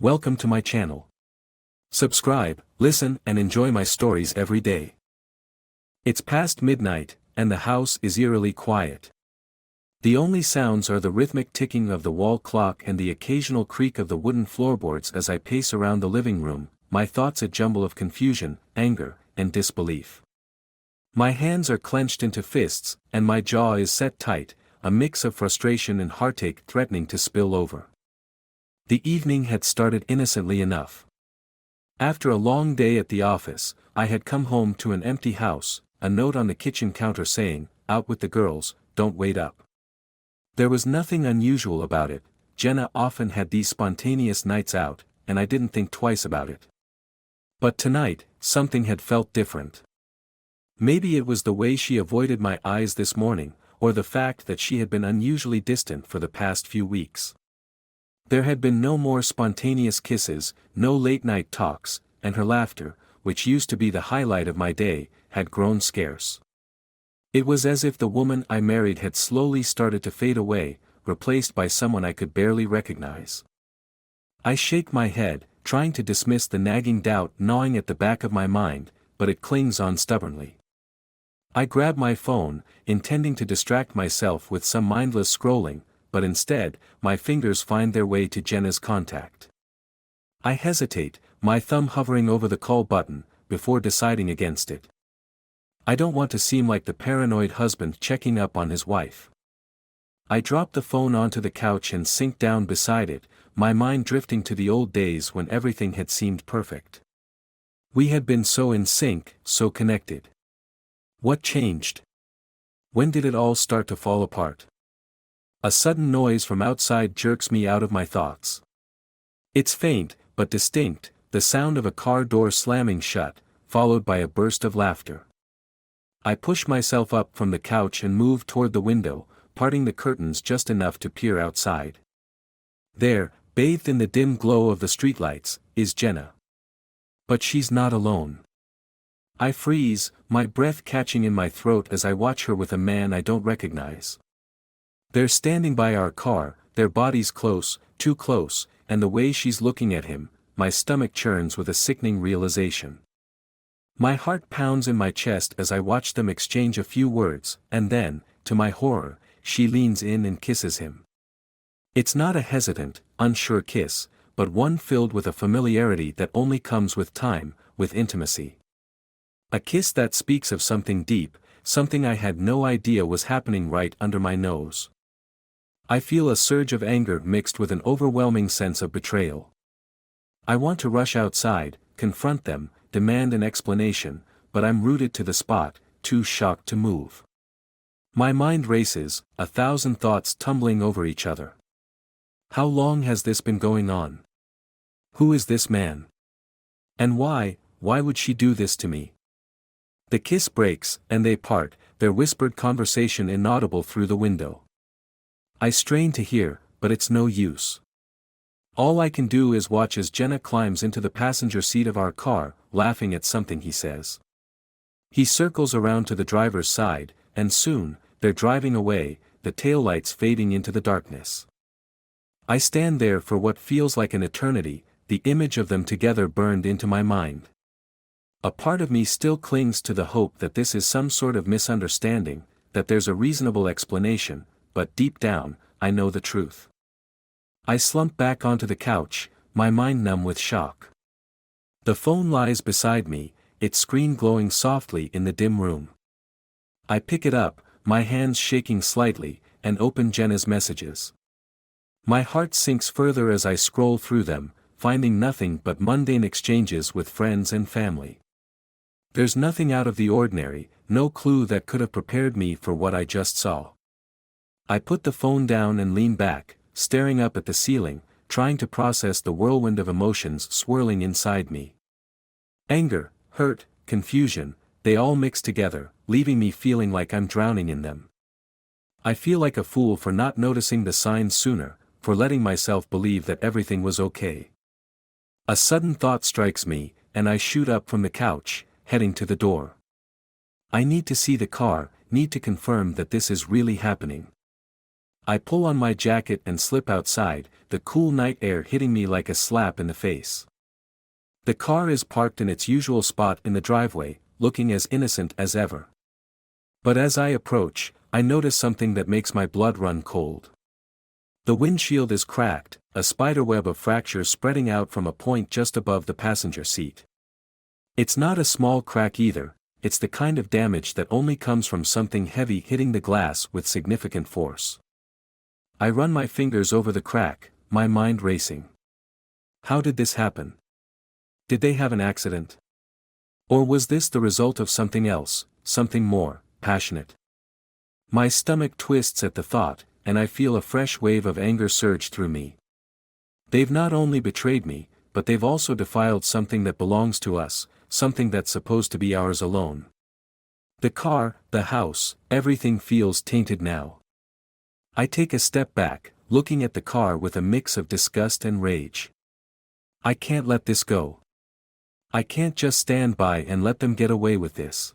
Welcome to my channel. Subscribe, listen and enjoy my stories every day. It's past midnight, and the house is eerily quiet. The only sounds are the rhythmic ticking of the wall clock and the occasional creak of the wooden floorboards as I pace around the living room, my thoughts a jumble of confusion, anger, and disbelief. My hands are clenched into fists, and my jaw is set tight, a mix of frustration and heartache threatening to spill over. The evening had started innocently enough. After a long day at the office, I had come home to an empty house, a note on the kitchen counter saying, "Out with the girls, don't wait up." There was nothing unusual about it. Jenna often had these spontaneous nights out, and I didn't think twice about it. But tonight, something had felt different. Maybe it was the way she avoided my eyes this morning, or the fact that she had been unusually distant for the past few weeks. There had been no more spontaneous kisses, no late-night talks, and her laughter, which used to be the highlight of my day, had grown scarce. It was as if the woman I married had slowly started to fade away, replaced by someone I could barely recognize. I shake my head, trying to dismiss the nagging doubt gnawing at the back of my mind, but it clings on stubbornly. I grab my phone, intending to distract myself with some mindless scrolling, but instead, my fingers find their way to Jenna's contact. I hesitate, my thumb hovering over the call button, before deciding against it. I don't want to seem like the paranoid husband checking up on his wife. I drop the phone onto the couch and sink down beside it, my mind drifting to the old days when everything had seemed perfect. We had been so in sync, so connected. What changed? When did it all start to fall apart? A sudden noise from outside jerks me out of my thoughts. It's faint, but distinct, the sound of a car door slamming shut, followed by a burst of laughter. I push myself up from the couch and move toward the window, parting the curtains just enough to peer outside. There, bathed in the dim glow of the streetlights, is Jenna. But she's not alone. I freeze, my breath catching in my throat as I watch her with a man I don't recognize. They're standing by our car, their bodies close, too close, and the way she's looking at him, my stomach churns with a sickening realization. My heart pounds in my chest as I watch them exchange a few words, and then, to my horror, she leans in and kisses him. It's not a hesitant, unsure kiss, but one filled with a familiarity that only comes with time, with intimacy. A kiss that speaks of something deep, something I had no idea was happening right under my nose. I feel a surge of anger mixed with an overwhelming sense of betrayal. I want to rush outside, confront them, demand an explanation, but I'm rooted to the spot, too shocked to move. My mind races, 1,000 thoughts tumbling over each other. How long has this been going on? Who is this man? And why would she do this to me? The kiss breaks, and they part, their whispered conversation inaudible through the window. I strain to hear, but it's no use. All I can do is watch as Jenna climbs into the passenger seat of our car, laughing at something he says. He circles around to the driver's side, and soon, they're driving away, the taillights fading into the darkness. I stand there for what feels like an eternity, the image of them together burned into my mind. A part of me still clings to the hope that this is some sort of misunderstanding, that there's a reasonable explanation, but deep down, I know the truth. I slump back onto the couch, my mind numb with shock. The phone lies beside me, its screen glowing softly in the dim room. I pick it up, my hands shaking slightly, and open Jenna's messages. My heart sinks further as I scroll through them, finding nothing but mundane exchanges with friends and family. There's nothing out of the ordinary, no clue that could have prepared me for what I just saw. I put the phone down and lean back, staring up at the ceiling, trying to process the whirlwind of emotions swirling inside me. Anger, hurt, confusion, they all mix together, leaving me feeling like I'm drowning in them. I feel like a fool for not noticing the signs sooner, for letting myself believe that everything was okay. A sudden thought strikes me, and I shoot up from the couch, heading to the door. I need to see the car, need to confirm that this is really happening. I pull on my jacket and slip outside, the cool night air hitting me like a slap in the face. The car is parked in its usual spot in the driveway, looking as innocent as ever. But as I approach, I notice something that makes my blood run cold. The windshield is cracked, a spiderweb of fractures spreading out from a point just above the passenger seat. It's not a small crack either, it's the kind of damage that only comes from something heavy hitting the glass with significant force. I run my fingers over the crack, my mind racing. How did this happen? Did they have an accident? Or was this the result of something else, something more passionate? My stomach twists at the thought, and I feel a fresh wave of anger surge through me. They've not only betrayed me, but they've also defiled something that belongs to us, something that's supposed to be ours alone. The car, the house, everything feels tainted now. I take a step back, looking at the car with a mix of disgust and rage. I can't let this go. I can't just stand by and let them get away with this.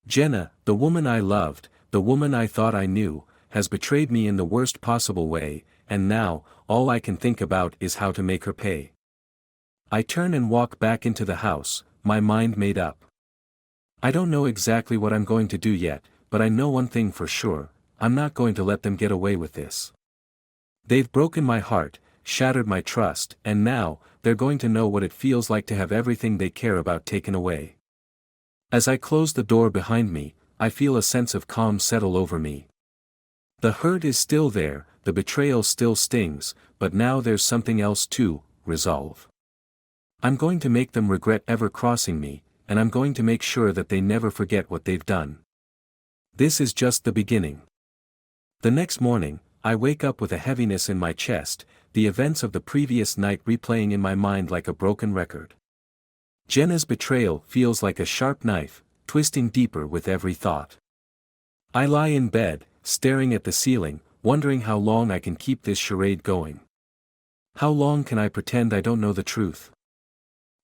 Jenna, the woman I loved, the woman I thought I knew, has betrayed me in the worst possible way, and now, all I can think about is how to make her pay. I turn and walk back into the house, my mind made up. I don't know exactly what I'm going to do yet, but I know one thing for sure, I'm not going to let them get away with this. They've broken my heart, shattered my trust, and now, they're going to know what it feels like to have everything they care about taken away. As I close the door behind me, I feel a sense of calm settle over me. The hurt is still there, the betrayal still stings, but now there's something else too, resolve. I'm going to make them regret ever crossing me, and I'm going to make sure that they never forget what they've done. This is just the beginning. The next morning, I wake up with a heaviness in my chest, the events of the previous night replaying in my mind like a broken record. Jenna's betrayal feels like a sharp knife, twisting deeper with every thought. I lie in bed, staring at the ceiling, wondering how long I can keep this charade going. How long can I pretend I don't know the truth?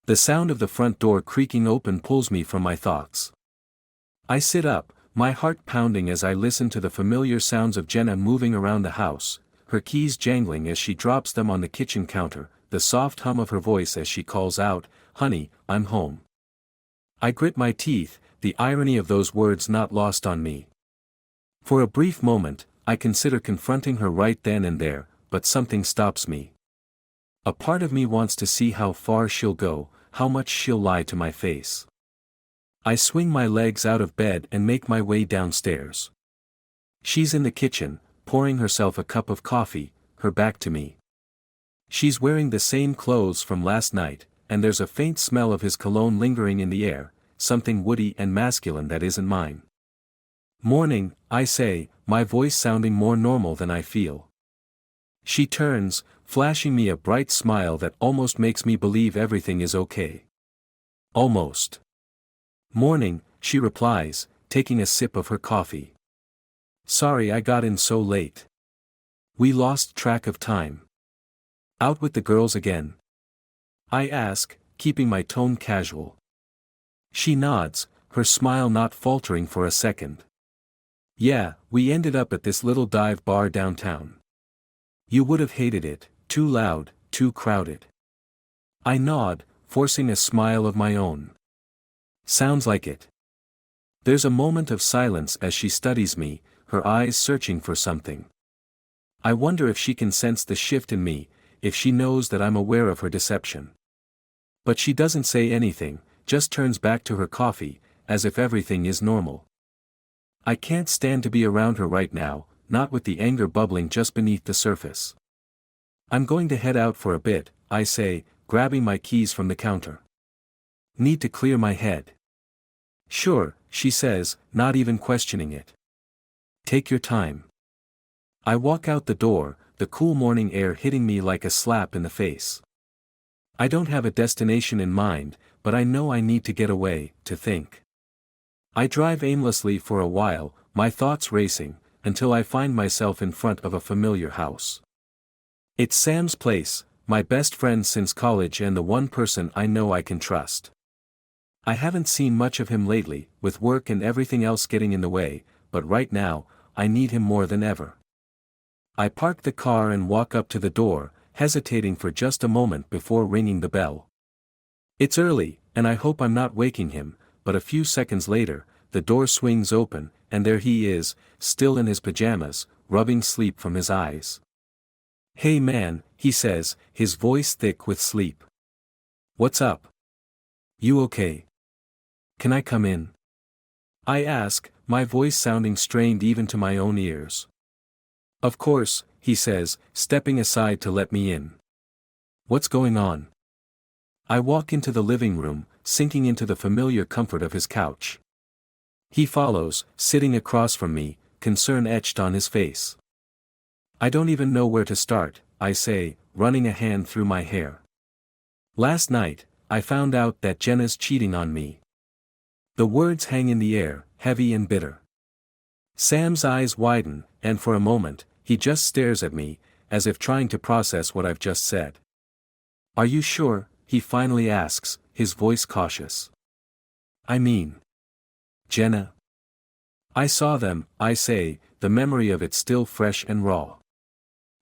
The sound of the front door creaking open pulls me from my thoughts. I sit up, my heart pounding as I listen to the familiar sounds of Jenna moving around the house, her keys jangling as she drops them on the kitchen counter, the soft hum of her voice as she calls out, "Honey, I'm home." I grit my teeth, the irony of those words not lost on me. For a brief moment, I consider confronting her right then and there, but something stops me. A part of me wants to see how far she'll go, how much she'll lie to my face. I swing my legs out of bed and make my way downstairs. She's in the kitchen, pouring herself a cup of coffee, her back to me. She's wearing the same clothes from last night, and there's a faint smell of his cologne lingering in the air, something woody and masculine that isn't mine. "Morning," I say, my voice sounding more normal than I feel. She turns, flashing me a bright smile that almost makes me believe everything is okay. Almost. "Morning," she replies, taking a sip of her coffee. "Sorry I got in so late. We lost track of time. Out with the girls again?" I ask, keeping my tone casual. She nods, her smile not faltering for a second. "Yeah, we ended up at this little dive bar downtown. You would have hated it, too loud, too crowded." I nod, forcing a smile of my own. "Sounds like it." There's a moment of silence as she studies me, her eyes searching for something. I wonder if she can sense the shift in me, if she knows that I'm aware of her deception. But she doesn't say anything, just turns back to her coffee, as if everything is normal. I can't stand to be around her right now, not with the anger bubbling just beneath the surface. "I'm going to head out for a bit," I say, grabbing my keys from the counter. "Need to clear my head." "Sure," she says, not even questioning it. "Take your time." I walk out the door, the cool morning air hitting me like a slap in the face. I don't have a destination in mind, but I know I need to get away, to think. I drive aimlessly for a while, my thoughts racing, until I find myself in front of a familiar house. It's Sam's place, my best friend since college and the one person I know I can trust. I haven't seen much of him lately, with work and everything else getting in the way, but right now, I need him more than ever. I park the car and walk up to the door, hesitating for just a moment before ringing the bell. It's early, and I hope I'm not waking him, but a few seconds later, the door swings open, and there he is, still in his pajamas, rubbing sleep from his eyes. "Hey man," he says, his voice thick with sleep. "What's up? You okay? Can I come in?" I ask, my voice sounding strained even to my own ears. "Of course," he says, stepping aside to let me in. "What's going on?" I walk into the living room, sinking into the familiar comfort of his couch. He follows, sitting across from me, concern etched on his face. "I don't even know where to start," I say, running a hand through my hair. "Last night, I found out that Jenna's cheating on me." The words hang in the air, heavy and bitter. Sam's eyes widen, and for a moment, he just stares at me, as if trying to process what I've just said. "Are you sure?" he finally asks, his voice cautious. "I mean, Jenna." "I saw them," I say, the memory of it still fresh and raw.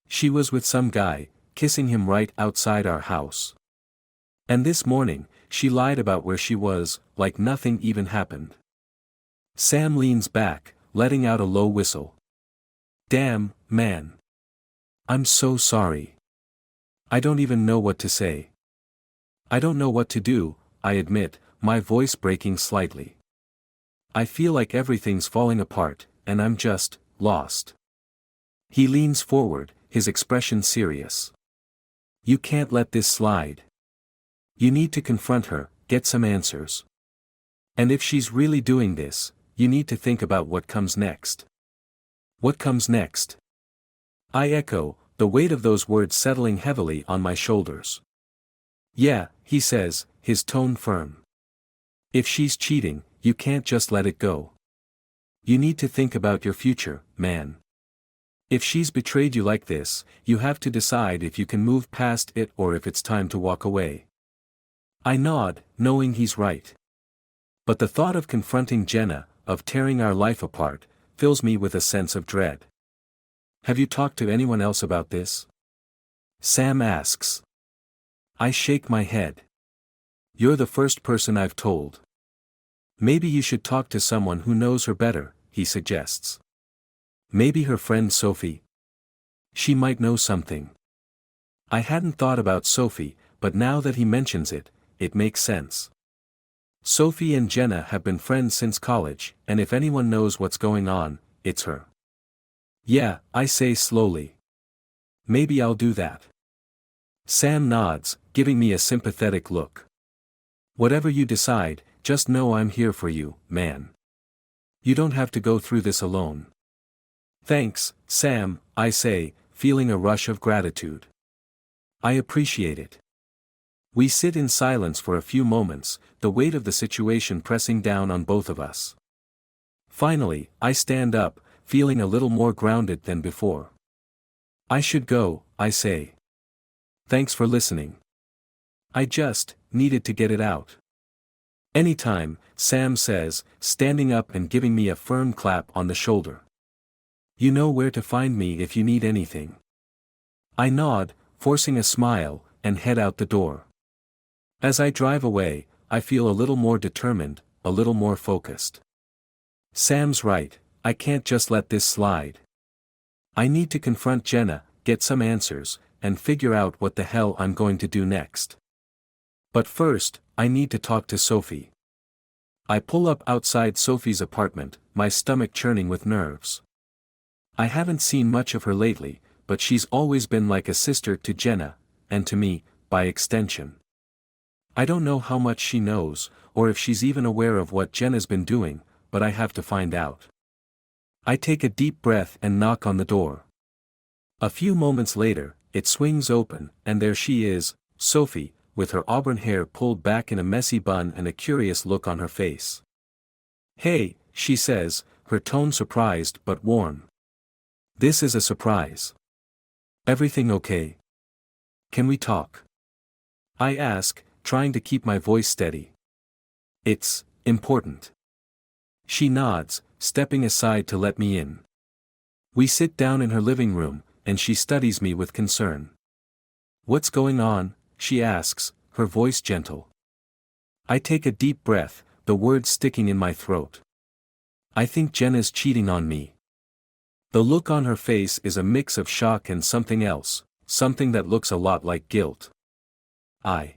"She was with some guy, kissing him right outside our house. And this morning, she lied about where she was, like nothing even happened." Sam leans back, letting out a low whistle. "Damn, man. I'm so sorry. I don't even know what to say." "I don't know what to do," I admit, my voice breaking slightly. "I feel like everything's falling apart, and I'm just lost." He leans forward, his expression serious. "You can't let this slide. You need to confront her, get some answers. And if she's really doing this, you need to think about what comes next." "What comes next?" I echo, the weight of those words settling heavily on my shoulders. "Yeah," he says, his tone firm. "If she's cheating, you can't just let it go. You need to think about your future, man. If she's betrayed you like this, you have to decide if you can move past it or if it's time to walk away." I nod, knowing he's right. But the thought of confronting Jenna, of tearing our life apart, fills me with a sense of dread. "Have you talked to anyone else about this?" Sam asks. I shake my head. "You're the first person I've told." "Maybe you should talk to someone who knows her better," he suggests. "Maybe her friend Sophie. She might know something." I hadn't thought about Sophie, but now that he mentions it, it makes sense. Sophie and Jenna have been friends since college, and if anyone knows what's going on, it's her. "Yeah," I say slowly. "Maybe I'll do that." Sam nods, giving me a sympathetic look. "Whatever you decide, just know I'm here for you, man. You don't have to go through this alone." "Thanks, Sam," I say, feeling a rush of gratitude. "I appreciate it." We sit in silence for a few moments, the weight of the situation pressing down on both of us. Finally, I stand up, feeling a little more grounded than before. "I should go," I say. "Thanks for listening. I just needed to get it out." "Anytime," Sam says, standing up and giving me a firm clap on the shoulder. "You know where to find me if you need anything." I nod, forcing a smile, and head out the door. As I drive away, I feel a little more determined, a little more focused. Sam's right, I can't just let this slide. I need to confront Jenna, get some answers, and figure out what the hell I'm going to do next. But first, I need to talk to Sophie. I pull up outside Sophie's apartment, my stomach churning with nerves. I haven't seen much of her lately, but she's always been like a sister to Jenna, and to me, by extension. I don't know how much she knows, or if she's even aware of what Jenna's been doing, but I have to find out. I take a deep breath and knock on the door. A few moments later, it swings open, and there she is, Sophie, with her auburn hair pulled back in a messy bun and a curious look on her face. "Hey," she says, her tone surprised but warm. "This is a surprise. Everything okay? Can we talk?" I ask, trying to keep my voice steady. "It's important." She nods, stepping aside to let me in. We sit down in her living room, and she studies me with concern. "What's going on?" she asks, her voice gentle. I take a deep breath, the words sticking in my throat. "I think Jenna's cheating on me." The look on her face is a mix of shock and something else, something that looks a lot like guilt. I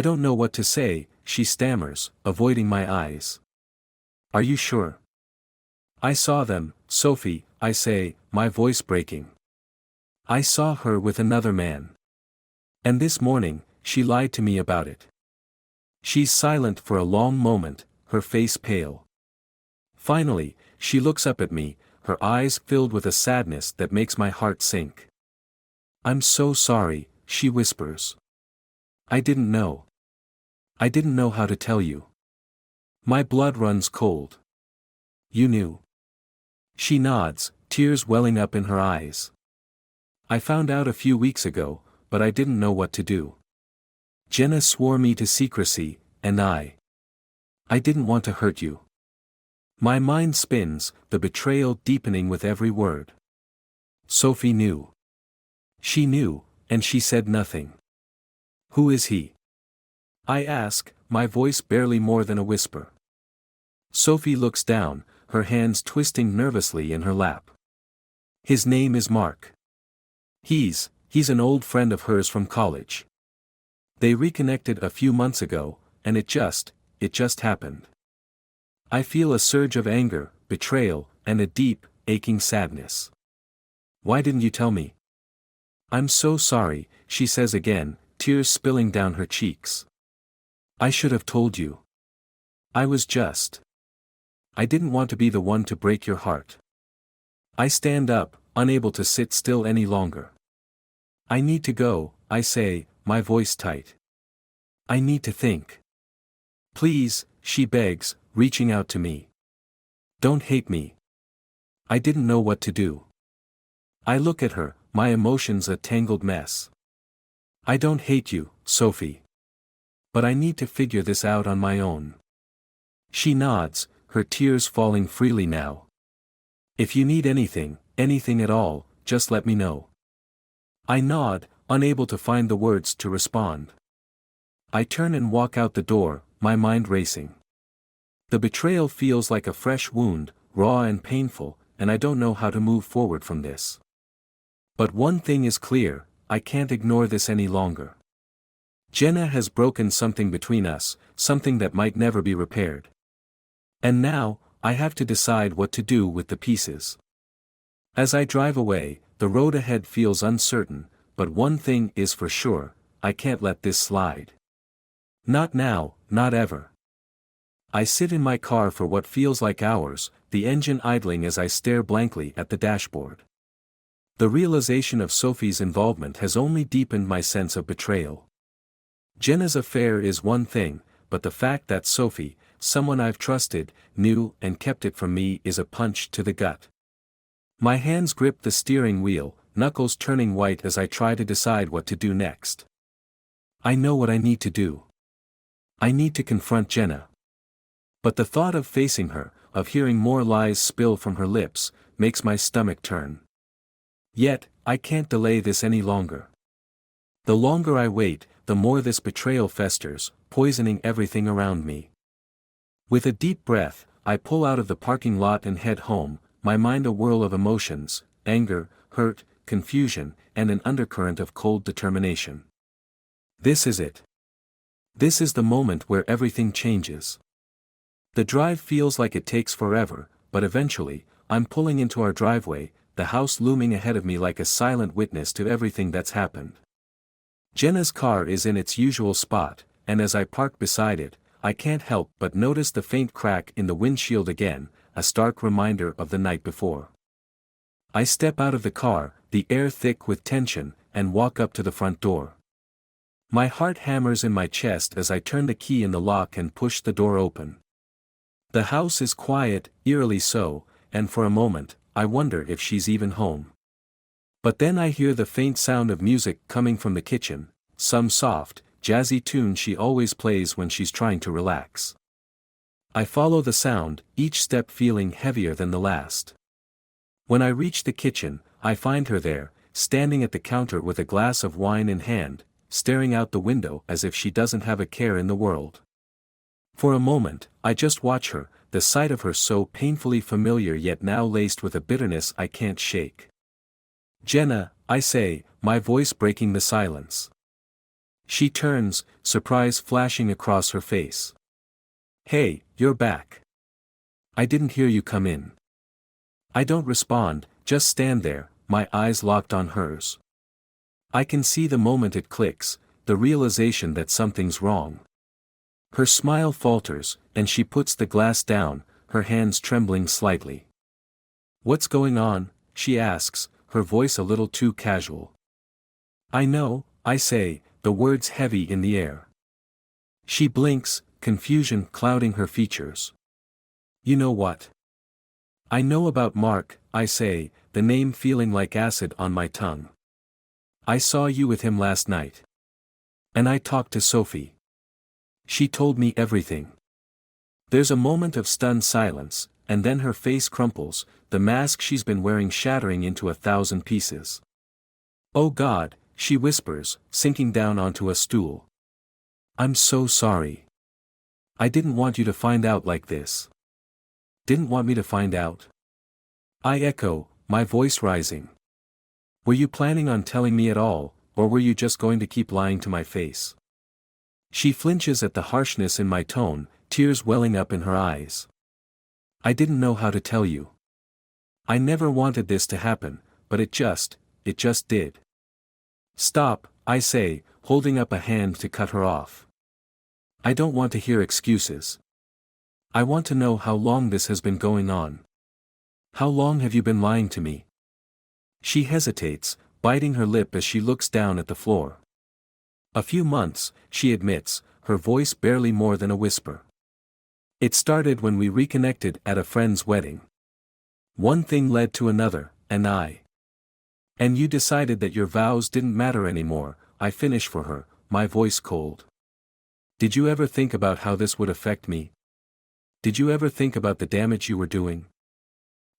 don't know what to say," she stammers, avoiding my eyes. "Are you sure?" "I saw them, Sophie," I say, my voice breaking. "I saw her with another man. And this morning, she lied to me about it." She's silent for a long moment, her face pale. Finally, she looks up at me, her eyes filled with a sadness that makes my heart sink. "I'm so sorry," she whispers. I didn't know. I didn't know how to tell you." My blood runs cold. "You knew?" She nods, tears welling up in her eyes. "I found out a few weeks ago, but I didn't know what to do. Jenna swore me to secrecy, and I didn't want to hurt you." My mind spins, the betrayal deepening with every word. Sophie knew. She knew, and she said nothing. "Who is he?" I ask, my voice barely more than a whisper. Sophie looks down, her hands twisting nervously in her lap. "His name is Mark. He's an old friend of hers from college. They reconnected a few months ago, and it just happened." I feel a surge of anger, betrayal, and a deep, aching sadness. "Why didn't you tell me?" "I'm so sorry," she says again, tears spilling down her cheeks. "I should have told you. I didn't want to be the one to break your heart." I stand up, unable to sit still any longer. "I need to go," I say, my voice tight. "I need to think." "Please," she begs, reaching out to me. "Don't hate me. I didn't know what to do." I look at her, my emotions a tangled mess. "I don't hate you, Sophie. But I need to figure this out on my own." She nods, her tears falling freely now. "If you need anything at all, just let me know." I nod, unable to find the words to respond. I turn and walk out the door, my mind racing. The betrayal feels like a fresh wound, raw and painful, and I don't know how to move forward from this. But one thing is clear, I can't ignore this any longer. Jenna has broken something between us, something that might never be repaired. And now, I have to decide what to do with the pieces. As I drive away, the road ahead feels uncertain, but one thing is for sure, I can't let this slide. Not now, not ever. I sit in my car for what feels like hours, the engine idling as I stare blankly at the dashboard. The realization of Sophie's involvement has only deepened my sense of betrayal. Jenna's affair is one thing, but the fact that Sophie, someone I've trusted, knew and kept it from me is a punch to the gut. My hands grip the steering wheel, knuckles turning white as I try to decide what to do next. I know what I need to do. I need to confront Jenna. But the thought of facing her, of hearing more lies spill from her lips, makes my stomach turn. Yet, I can't delay this any longer. The longer I wait, the more this betrayal festers, poisoning everything around me. With a deep breath, I pull out of the parking lot and head home, my mind a whirl of emotions, anger, hurt, confusion, and an undercurrent of cold determination. This is it. This is the moment where everything changes. The drive feels like it takes forever, but eventually, I'm pulling into our driveway, the house looming ahead of me like a silent witness to everything that's happened. Jenna's car is in its usual spot, and as I park beside it, I can't help but notice the faint crack in the windshield again, a stark reminder of the night before. I step out of the car, the air thick with tension, and walk up to the front door. My heart hammers in my chest as I turn the key in the lock and push the door open. The house is quiet, eerily so, and for a moment, I wonder if she's even home. But then I hear the faint sound of music coming from the kitchen, some soft, jazzy tune she always plays when she's trying to relax. I follow the sound, each step feeling heavier than the last. When I reach the kitchen, I find her there, standing at the counter with a glass of wine in hand, staring out the window as if she doesn't have a care in the world. For a moment, I just watch her, the sight of her so painfully familiar yet now laced with a bitterness I can't shake. "Jenna," I say, my voice breaking the silence. She turns, surprise flashing across her face. "Hey, you're back. I didn't hear you come in." I don't respond, just stand there, my eyes locked on hers. I can see the moment it clicks, the realization that something's wrong. Her smile falters, and she puts the glass down, her hands trembling slightly. "What's going on?" she asks, her voice a little too casual. "I know," I say, the words heavy in the air. She blinks, confusion clouding her features. "You know what?" "I know about Mark," I say, the name feeling like acid on my tongue. "I saw you with him last night. And I talked to Sophie. She told me everything." There's a moment of stunned silence, and then her face crumples, the mask she's been wearing shattering into 1,000 pieces. "Oh God," she whispers, sinking down onto a stool. "I'm so sorry. I didn't want you to find out like this." "Didn't want me to find out?" I echo, my voice rising. "Were you planning on telling me at all, or were you just going to keep lying to my face?" She flinches at the harshness in my tone, tears welling up in her eyes. "I didn't know how to tell you. I never wanted this to happen, but it just did." "Stop," I say, holding up a hand to cut her off. "I don't want to hear excuses. I want to know how long this has been going on. How long have you been lying to me?" She hesitates, biting her lip as she looks down at the floor. "A few months," she admits, her voice barely more than a whisper. "It started when we reconnected at a friend's wedding. One thing led to another, and you decided that your vows didn't matter anymore," I finish for her, my voice cold. "Did you ever think about how this would affect me? Did you ever think about the damage you were doing?"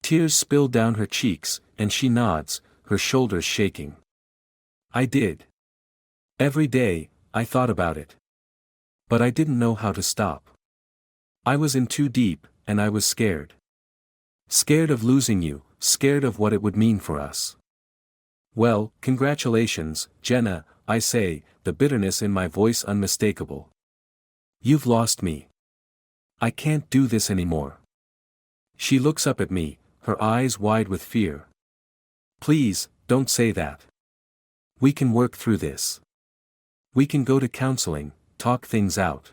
Tears spill down her cheeks, and she nods, her shoulders shaking. "I did. Every day, I thought about it. But I didn't know how to stop. I was in too deep, and I was scared. Scared of losing you, scared of what it would mean for us." "Well, congratulations, Jenna," I say, the bitterness in my voice unmistakable. "You've lost me. I can't do this anymore." She looks up at me, her eyes wide with fear. "Please, don't say that. We can work through this. We can go to counseling, talk things out.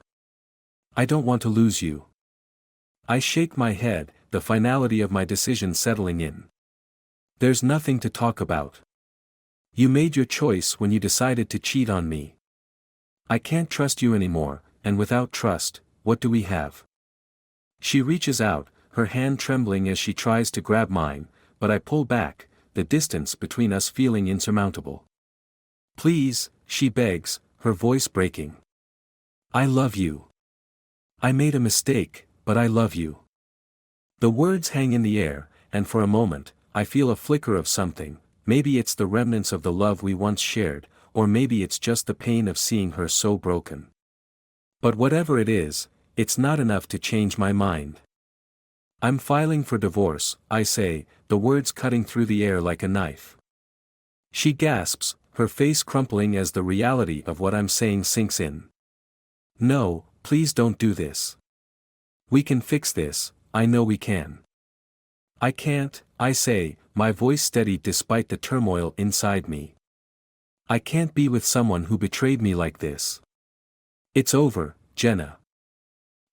I don't want to lose you." I shake my head, the finality of my decision settling in. "There's nothing to talk about. You made your choice when you decided to cheat on me. I can't trust you anymore, and without trust, what do we have?" She reaches out, her hand trembling as she tries to grab mine, but I pull back, the distance between us feeling insurmountable. "Please," she begs, her voice breaking. "I love you. I made a mistake, but I love you." The words hang in the air, and for a moment, I feel a flicker of something. Maybe it's the remnants of the love we once shared, or maybe it's just the pain of seeing her so broken. But whatever it is, it's not enough to change my mind. "I'm filing for divorce," I say, the words cutting through the air like a knife. She gasps, her face crumpling as the reality of what I'm saying sinks in. "No, please don't do this. We can fix this, I know we can." "I can't," I say, my voice steady despite the turmoil inside me. "I can't be with someone who betrayed me like this. It's over, Jenna."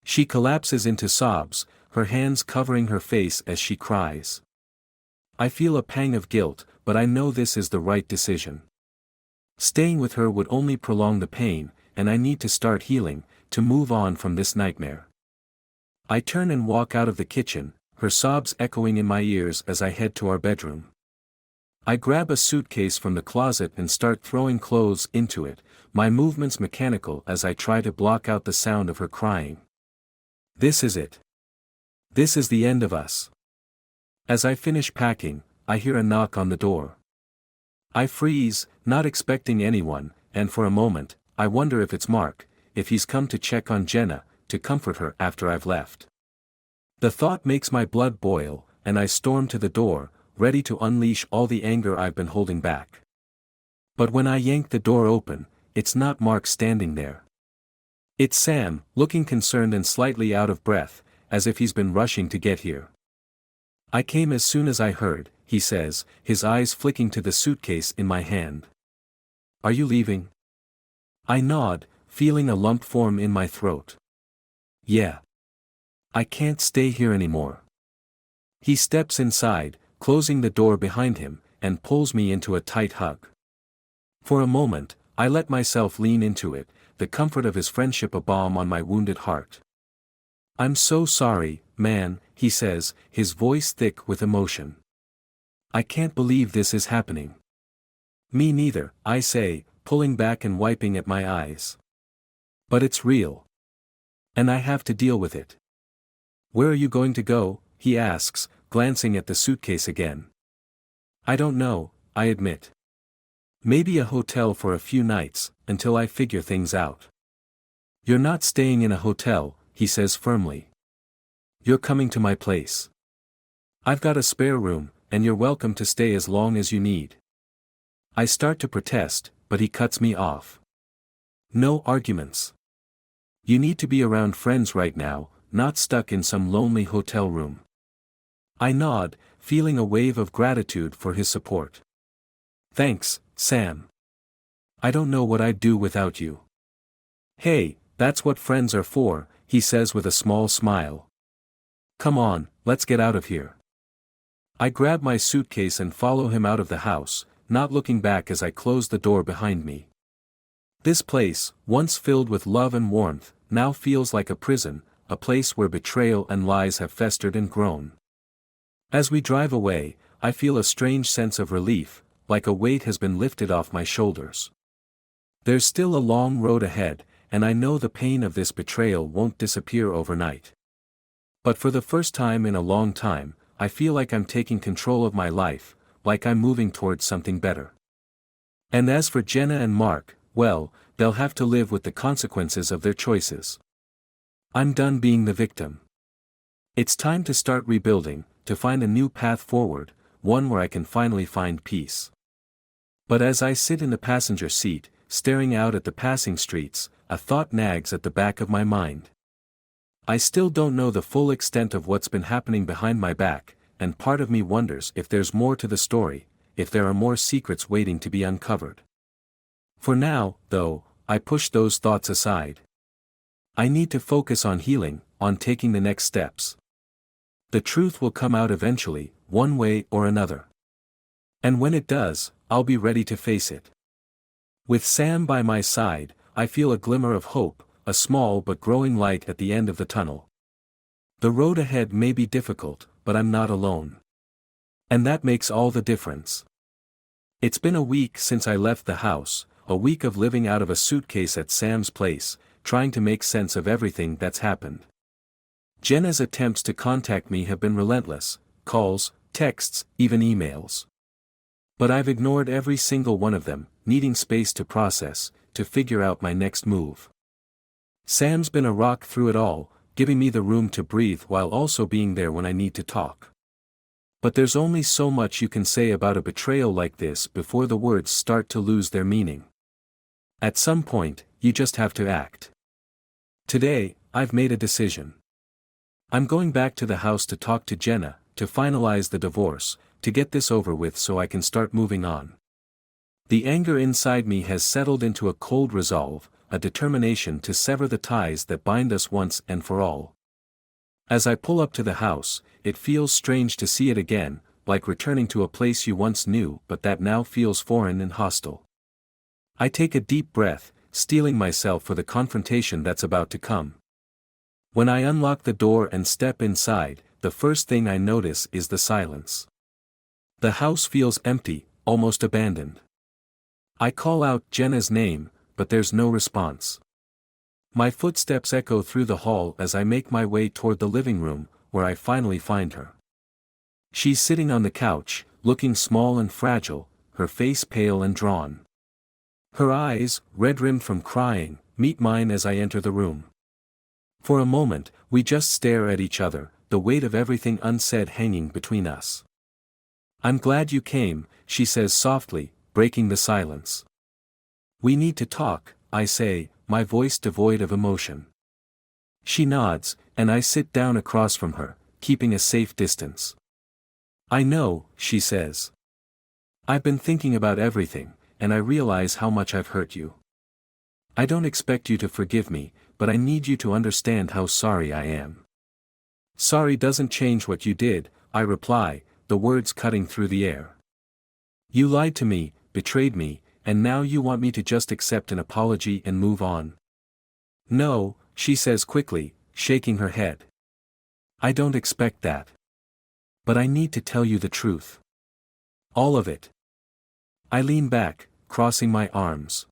She collapses into sobs, her hands covering her face as she cries. I feel a pang of guilt, but I know this is the right decision. Staying with her would only prolong the pain, and I need to start healing, to move on from this nightmare. I turn and walk out of the kitchen, her sobs echoing in my ears as I head to our bedroom. I grab a suitcase from the closet and start throwing clothes into it, my movements mechanical as I try to block out the sound of her crying. This is it. This is the end of us. As I finish packing, I hear a knock on the door. I freeze, not expecting anyone, and for a moment, I wonder if it's Mark, if he's come to check on Jenna, to comfort her after I've left. The thought makes my blood boil, and I storm to the door, ready to unleash all the anger I've been holding back. But when I yank the door open, it's not Mark standing there. It's Sam, looking concerned and slightly out of breath, as if he's been rushing to get here. "I came as soon as I heard," he says, his eyes flicking to the suitcase in my hand. "Are you leaving?" I nod, feeling a lump form in my throat. "Yeah. I can't stay here anymore." He steps inside, closing the door behind him, and pulls me into a tight hug. For a moment, I let myself lean into it, the comfort of his friendship a balm on my wounded heart. "I'm so sorry, man," he says, his voice thick with emotion. "I can't believe this is happening." "Me neither," I say, pulling back and wiping at my eyes. "But it's real. And I have to deal with it." "Where are you going to go?" he asks, glancing at the suitcase again. "I don't know," I admit. "Maybe a hotel for a few nights, until I figure things out." "You're not staying in a hotel," he says firmly. "You're coming to my place. I've got a spare room, and you're welcome to stay as long as you need." I start to protest, but he cuts me off. "No arguments. You need to be around friends right now, not stuck in some lonely hotel room." I nod, feeling a wave of gratitude for his support. "Thanks, Sam. I don't know what I'd do without you." "Hey, that's what friends are for," he says with a small smile. "Come on, let's get out of here." I grab my suitcase and follow him out of the house, not looking back as I close the door behind me. This place, once filled with love and warmth, now feels like a prison, a place where betrayal and lies have festered and grown. As we drive away, I feel a strange sense of relief, like a weight has been lifted off my shoulders. There's still a long road ahead, and I know the pain of this betrayal won't disappear overnight. But for the first time in a long time, I feel like I'm taking control of my life, like I'm moving towards something better. And as for Jenna and Mark, well, they'll have to live with the consequences of their choices. I'm done being the victim. It's time to start rebuilding, to find a new path forward, one where I can finally find peace. But as I sit in the passenger seat, staring out at the passing streets, a thought nags at the back of my mind. I still don't know the full extent of what's been happening behind my back, and part of me wonders if there's more to the story, if there are more secrets waiting to be uncovered. For now, though, I push those thoughts aside. I need to focus on healing, on taking the next steps. The truth will come out eventually, one way or another. And when it does, I'll be ready to face it. With Sam by my side, I feel a glimmer of hope, a small but growing light at the end of the tunnel. The road ahead may be difficult, but I'm not alone. And that makes all the difference. It's been a week since I left the house, a week of living out of a suitcase at Sam's place, trying to make sense of everything that's happened. Jenna's attempts to contact me have been relentless, calls, texts, even emails. But I've ignored every single one of them, needing space to process, to figure out my next move. Sam's been a rock through it all, giving me the room to breathe while also being there when I need to talk. But there's only so much you can say about a betrayal like this before the words start to lose their meaning. At some point, you just have to act. Today, I've made a decision. I'm going back to the house to talk to Jenna, to finalize the divorce, to get this over with so I can start moving on. The anger inside me has settled into a cold resolve, a determination to sever the ties that bind us once and for all. As I pull up to the house, it feels strange to see it again, like returning to a place you once knew but that now feels foreign and hostile. I take a deep breath, steeling myself for the confrontation that's about to come. When I unlock the door and step inside, the first thing I notice is the silence. The house feels empty, almost abandoned. I call out Jenna's name, but there's no response. My footsteps echo through the hall as I make my way toward the living room, where I finally find her. She's sitting on the couch, looking small and fragile, her face pale and drawn. Her eyes, red-rimmed from crying, meet mine as I enter the room. For a moment, we just stare at each other, the weight of everything unsaid hanging between us. "I'm glad you came," she says softly, breaking the silence. "We need to talk," I say, my voice devoid of emotion. She nods, and I sit down across from her, keeping a safe distance. "I know," she says. "I've been thinking about everything, and I realize how much I've hurt you. I don't expect you to forgive me, but I need you to understand how sorry I am." "Sorry doesn't change what you did," I reply, the words cutting through the air. "You lied to me, betrayed me, and now you want me to just accept an apology and move on." "No," she says quickly, shaking her head. "I don't expect that. But I need to tell you the truth. All of it." I lean back, crossing my arms.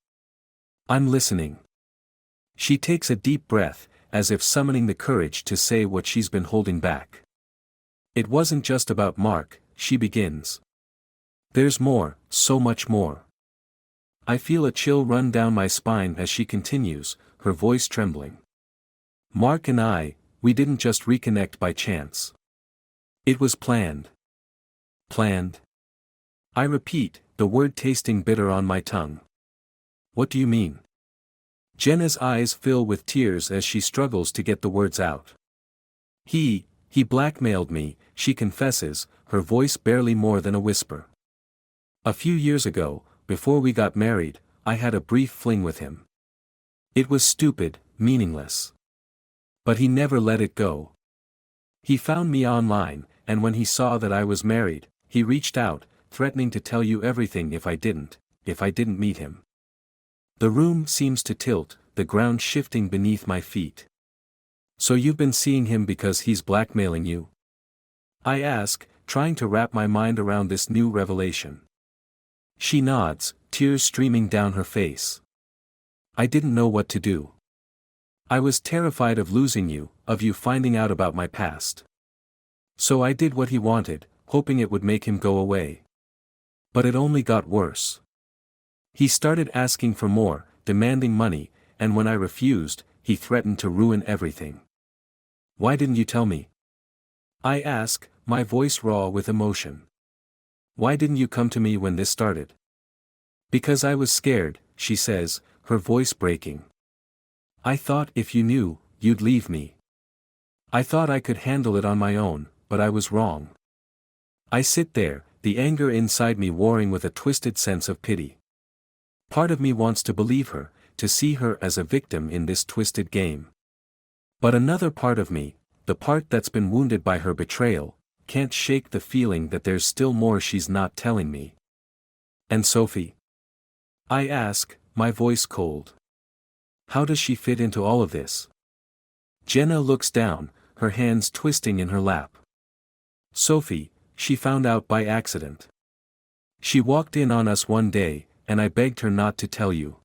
"I'm listening." She takes a deep breath, as if summoning the courage to say what she's been holding back. "It wasn't just about Mark," she begins. "There's more, so much more." I feel a chill run down my spine as she continues, her voice trembling. "Mark and I, we didn't just reconnect by chance. It was planned." "Planned?" I repeat, the word tasting bitter on my tongue. "What do you mean?" Jenna's eyes fill with tears as she struggles to get the words out. He blackmailed me," she confesses, her voice barely more than a whisper. "A few years ago, before we got married, I had a brief fling with him. It was stupid, meaningless. But he never let it go. He found me online, and when he saw that I was married, he reached out, threatening to tell you everything if I didn't meet him." The room seems to tilt, the ground shifting beneath my feet. "So you've been seeing him because he's blackmailing you?" I ask, trying to wrap my mind around this new revelation. She nods, tears streaming down her face. "I didn't know what to do. I was terrified of losing you, of you finding out about my past. So I did what he wanted, hoping it would make him go away. But it only got worse. He started asking for more, demanding money, and when I refused, he threatened to ruin everything." "Why didn't you tell me?" I ask, my voice raw with emotion. "Why didn't you come to me when this started?" "Because I was scared," she says, her voice breaking. "I thought if you knew, you'd leave me. I thought I could handle it on my own, but I was wrong." I sit there, the anger inside me warring with a twisted sense of pity. Part of me wants to believe her, to see her as a victim in this twisted game. But another part of me, the part that's been wounded by her betrayal, can't shake the feeling that there's still more she's not telling me. "And Sophie?" I ask, my voice cold. "How does she fit into all of this?" Jenna looks down, her hands twisting in her lap. "Sophie, she found out by accident. She walked in on us one day, and I begged her not to tell you.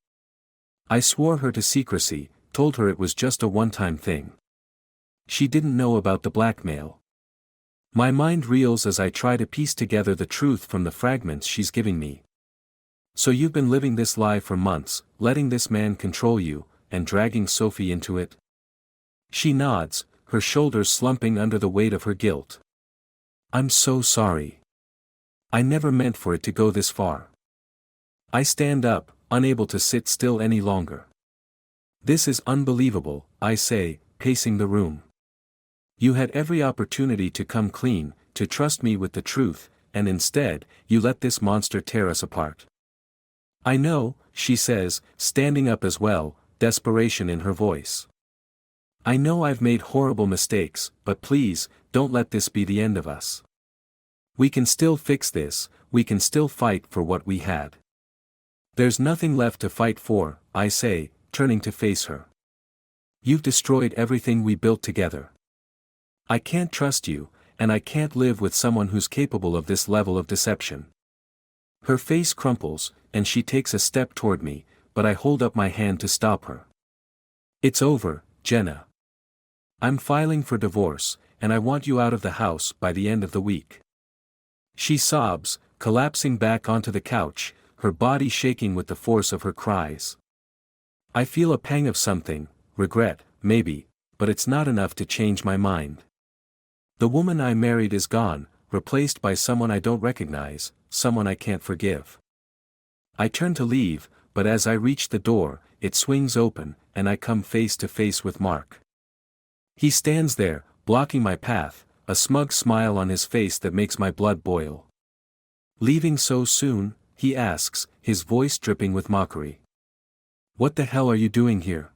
I swore her to secrecy, told her it was just a one-time thing. She didn't know about the blackmail." My mind reels as I try to piece together the truth from the fragments she's giving me. "So you've been living this lie for months, letting this man control you, and dragging Sophie into it?" She nods, her shoulders slumping under the weight of her guilt. "I'm so sorry. I never meant for it to go this far." I stand up, unable to sit still any longer. "This is unbelievable," I say, pacing the room. "You had every opportunity to come clean, to trust me with the truth, and instead, you let this monster tear us apart." "I know," she says, standing up as well, desperation in her voice. "I know I've made horrible mistakes, but please, don't let this be the end of us. We can still fix this, we can still fight for what we had." "There's nothing left to fight for," I say, turning to face her. "You've destroyed everything we built together. I can't trust you, and I can't live with someone who's capable of this level of deception." Her face crumples, and she takes a step toward me, but I hold up my hand to stop her. "It's over, Jenna. I'm filing for divorce, and I want you out of the house by the end of the week." She sobs, collapsing back onto the couch, her body shaking with the force of her cries. I feel a pang of something, regret, maybe, but it's not enough to change my mind. The woman I married is gone, replaced by someone I don't recognize, someone I can't forgive. I turn to leave, but as I reach the door, it swings open, and I come face to face with Mark. He stands there, blocking my path, a smug smile on his face that makes my blood boil. "Leaving so soon?" he asks, his voice dripping with mockery. "What the hell are you doing here?"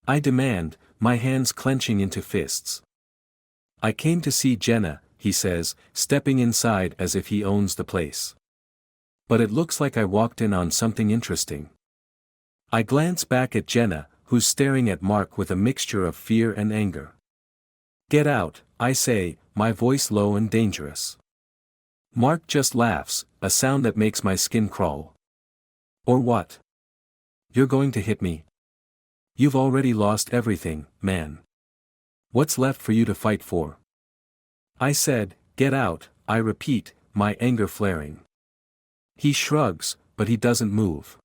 I demand, my hands clenching into fists. "I came to see Jenna," he says, stepping inside as if he owns the place. "But it looks like I walked in on something interesting." I glance back at Jenna, who's staring at Mark with a mixture of fear and anger. "Get out," I say, my voice low and dangerous. Mark just laughs, a sound that makes my skin crawl. "Or what? You're going to hit me? You've already lost everything, man. What's left for you to fight for?" I said, "Get out," I repeat, my anger flaring. He shrugs, but he doesn't move.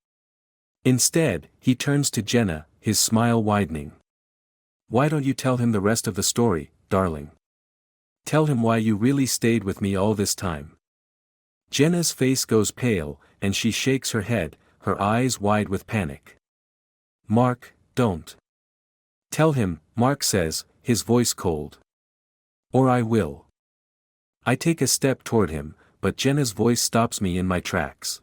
Instead, he turns to Jenna, his smile widening. "Why don't you tell him the rest of the story, darling? Tell him why you really stayed with me all this time." Jenna's face goes pale, and she shakes her head, her eyes wide with panic. "Mark, don't. Tell him," Mark says, his voice cold. "Or I will." I take a step toward him, but Jenna's voice stops me in my tracks.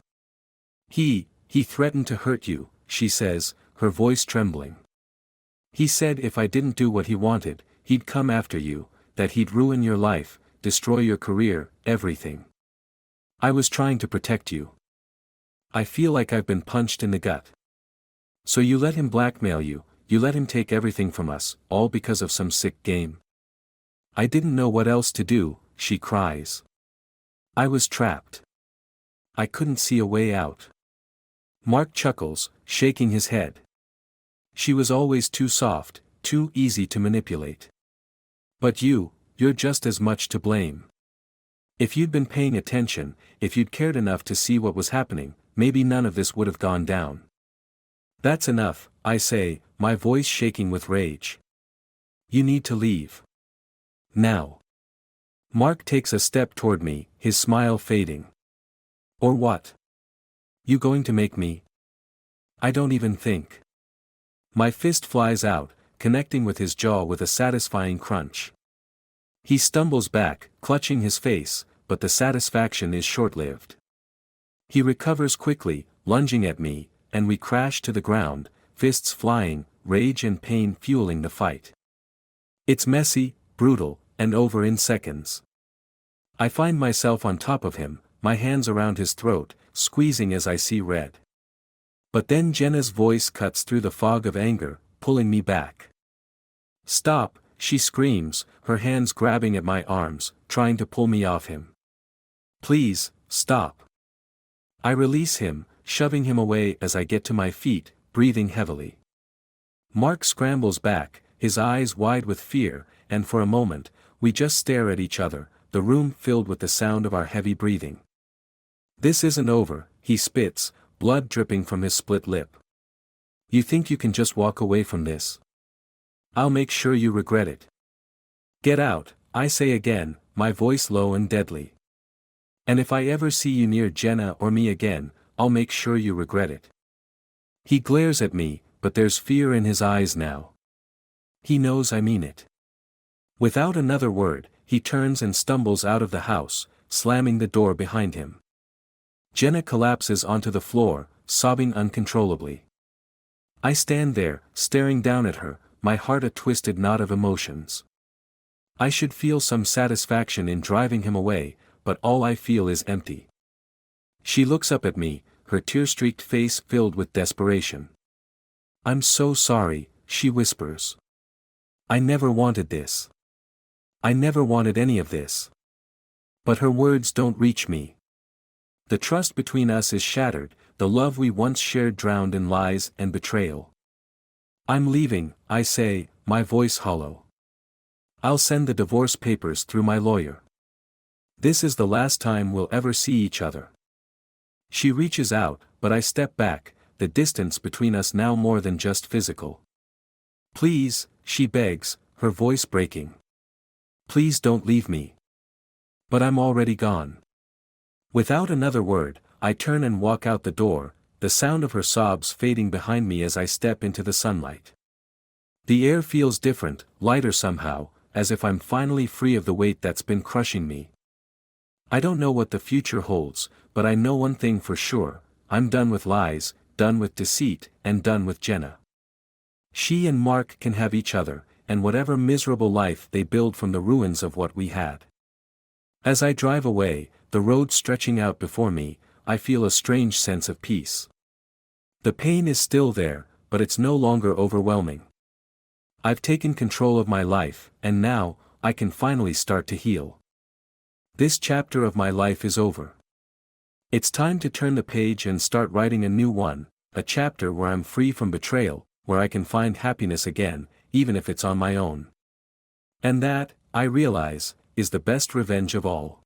He threatened to hurt you," she says, her voice trembling. "He said if I didn't do what he wanted, he'd come after you, that he'd ruin your life, destroy your career, everything. I was trying to protect you. I feel like I've been punched in the gut. So you let him blackmail you, you let him take everything from us, all because of some sick game. I didn't know what else to do," she cries. "I was trapped. I couldn't see a way out." Mark chuckles, shaking his head. "She was always too soft, too easy to manipulate. But you're just as much to blame. If you'd been paying attention, if you'd cared enough to see what was happening, maybe none of this would have gone down." "That's enough," I say, my voice shaking with rage. "You need to leave. Now." Mark takes a step toward me, his smile fading. "Or what? You going to make me?" "I don't even think." My fist flies out, connecting with his jaw with a satisfying crunch. He stumbles back, clutching his face, but the satisfaction is short-lived. He recovers quickly, lunging at me, and we crash to the ground, fists flying, rage and pain fueling the fight. It's messy, brutal, and over in seconds. I find myself on top of him, my hands around his throat, squeezing as I see red. But then Jenna's voice cuts through the fog of anger, pulling me back. "Stop," she screams, her hands grabbing at my arms, trying to pull me off him. "Please, stop." I release him, shoving him away as I get to my feet, breathing heavily. Mark scrambles back, his eyes wide with fear, and for a moment, we just stare at each other, the room filled with the sound of our heavy breathing. "This isn't over," he spits, blood dripping from his split lip. "You think you can just walk away from this? I'll make sure you regret it." "Get out," I say again, my voice low and deadly. "And if I ever see you near Jenna or me again, I'll make sure you regret it." He glares at me, but there's fear in his eyes now. He knows I mean it. Without another word, he turns and stumbles out of the house, slamming the door behind him. Jenna collapses onto the floor, sobbing uncontrollably. I stand there, staring down at her, my heart a twisted knot of emotions. I should feel some satisfaction in driving him away, but all I feel is empty. She looks up at me, her tear-streaked face filled with desperation. "I'm so sorry," she whispers. "I never wanted this. I never wanted any of this." But her words don't reach me. The trust between us is shattered, the love we once shared drowned in lies and betrayal. "I'm leaving," I say, my voice hollow. "I'll send the divorce papers through my lawyer. This is the last time we'll ever see each other. She reaches out, but I step back, the distance between us now more than just physical. Please, she begs, her voice breaking. Please don't leave me. But I'm already gone. Without another word, I turn and walk out the door, the sound of her sobs fading behind me as I step into the sunlight. The air feels different, lighter somehow, as if I'm finally free of the weight that's been crushing me. I don't know what the future holds, but I know one thing for sure: I'm done with lies, done with deceit, and done with Jenna. She and Mark can have each other, and whatever miserable life they build from the ruins of what we had. As I drive away, the road stretching out before me, I feel a strange sense of peace. The pain is still there, but it's no longer overwhelming. I've taken control of my life, and now, I can finally start to heal. This chapter of my life is over. It's time to turn the page and start writing a new one, a chapter where I'm free from betrayal, where I can find happiness again, even if it's on my own. And that, I realize, is the best revenge of all.